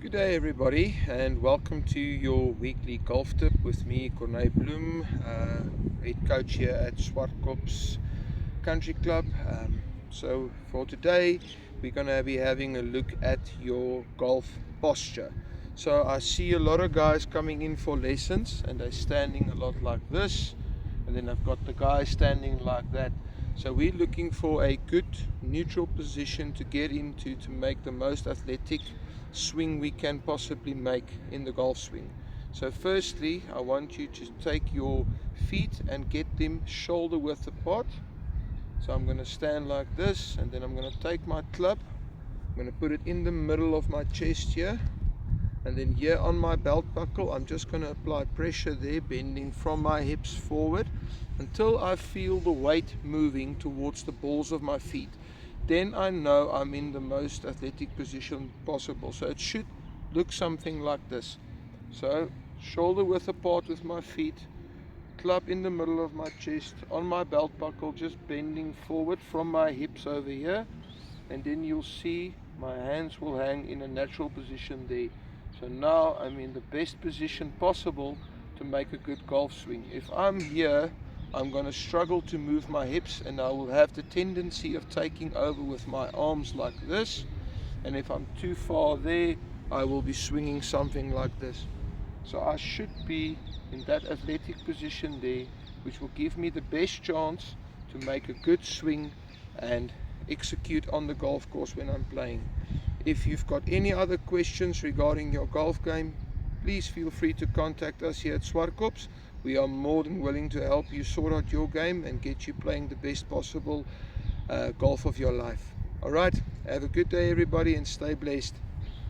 Good day everybody, and welcome to your weekly golf tip with me, Corné Bloem, head coach here at Swartkops Country Club. So for today we're going to be having a look at your golf posture. So I see a lot of guys coming in for lessons and they're standing a lot like this, and then I've got the guy standing like that. So we're looking for a good neutral position to get into to make the most athletic swing we can possibly make in the golf swing. So firstly, I want you to take your feet and get them shoulder width apart. So I'm going to stand like this, and then I'm going to take my club, I'm going to put it in the middle of my chest here, and then here on my belt buckle I'm just going to apply pressure there, bending from my hips forward until I feel the weight moving towards the balls of my feet. Then I know I'm in the most athletic position possible. So it should look something like this. So shoulder width apart with my feet, club in the middle of my chest, on my belt buckle just bending forward from my hips over here, and then you'll see my hands will hang in a natural position there. So now I'm in the best position possible to make a good golf swing. If I'm here, I'm going to struggle to move my hips, and I will have the tendency of taking over with my arms like this, and if I'm too far there, I will be swinging something like this. So I should be in that athletic position there, which will give me the best chance to make a good swing and execute on the golf course when I'm playing. If you've got any other questions regarding your golf game, please feel free to contact us here at Swartkops. We are more than willing to help you sort out your game and get you playing the best possible golf of your life. Alright, have a good day everybody and stay blessed.